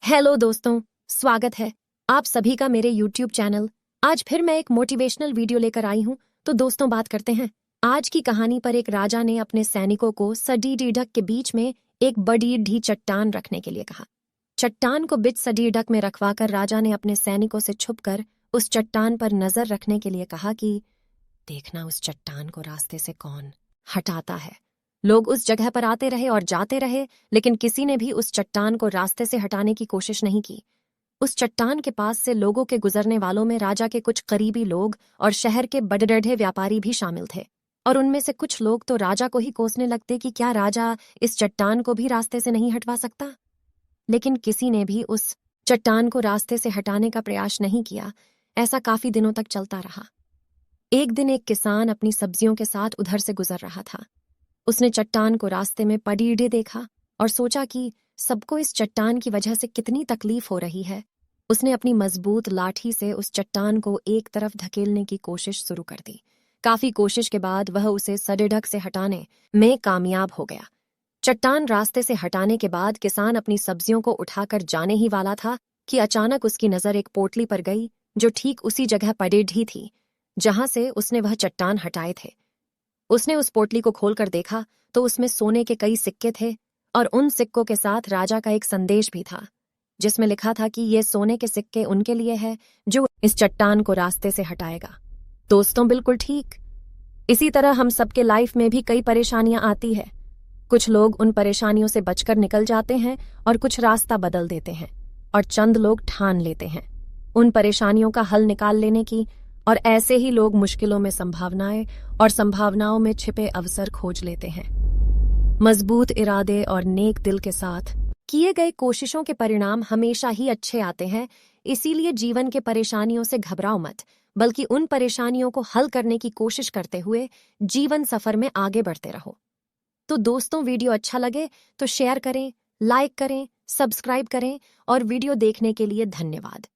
Hello दोस्तों, स्वागत है आप सभी का मेरे YouTube चैनल। आज फिर मैं एक मोटिवेशनल वीडियो लेकर आई हूँ। तो दोस्तों बात करते हैं आज की कहानी पर। एक राजा ने अपने सैनिकों को सड़ी ढक के बीच में एक बड़ी ढी चट्टान रखने के लिए कहा। चट्टान को बीच सड़ी ढक में रखवाकर राजा ने अपने सैनिकों से छुपकर उस चट्टान पर नजर रखने के लिए कहा कि देखना उस चट्टान को रास्ते से कौन हटाता है। लोग उस जगह पर आते रहे और जाते रहे, लेकिन किसी ने भी उस चट्टान को रास्ते से हटाने की कोशिश नहीं की। उस चट्टान के पास से लोगों के गुजरने वालों में राजा के कुछ करीबी लोग और शहर के बड़े व्यापारी भी शामिल थे। और उनमें से कुछ लोग तो राजा को ही कोसने लगते कि क्या राजा इस चट्टान को भी रास्ते से नहीं हटवा सकता। लेकिन किसी ने भी उस चट्टान को रास्ते से हटाने का प्रयास नहीं किया। ऐसा काफी दिनों तक चलता रहा। एक दिन एक किसान अपनी सब्जियों के साथ उधर से गुजर रहा था। उसने चट्टान को रास्ते में पड़े देखा और सोचा कि सबको इस चट्टान की वजह से कितनी तकलीफ हो रही है। उसने अपनी मजबूत लाठी से उस चट्टान को एक तरफ धकेलने की कोशिश शुरू कर दी। काफी कोशिश के बाद वह उसे सड़ेढक से हटाने में कामयाब हो गया। चट्टान रास्ते से हटाने के बाद किसान अपनी सब्जियों को उठाकर जाने ही वाला था कि अचानक उसकी नजर एक पोटली पर गई जो ठीक उसी जगह पड़े थी जहां से उसने वह चट्टान हटाए थे। उसने उस पोटली को खोलकर देखा तो उसमें सोने के कई सिक्के थे और उन सिक्कों के साथ राजा का एक संदेश भी था जिसमें लिखा था कि ये सोने के सिक्के उनके लिए है जो इस चट्टान को रास्ते से हटाएगा। दोस्तों बिल्कुल ठीक, इसी तरह हम सबके लाइफ में भी कई परेशानियां आती है। कुछ लोग उन परेशानियों से बचकर निकल जाते हैं और कुछ रास्ता बदल देते हैं, और चंद लोग ठान लेते हैं उन परेशानियों का हल निकाल लेने की, और ऐसे ही लोग मुश्किलों में संभावनाएं और संभावनाओं में छिपे अवसर खोज लेते हैं। मजबूत इरादे और नेक दिल के साथ किए गए कोशिशों के परिणाम हमेशा ही अच्छे आते हैं। इसीलिए जीवन के परेशानियों से घबराओ मत, बल्कि उन परेशानियों को हल करने की कोशिश करते हुए जीवन सफर में आगे बढ़ते रहो। तो दोस्तों वीडियो अच्छा लगे तो शेयर करें, लाइक करें, सब्सक्राइब करें, और वीडियो देखने के लिए धन्यवाद।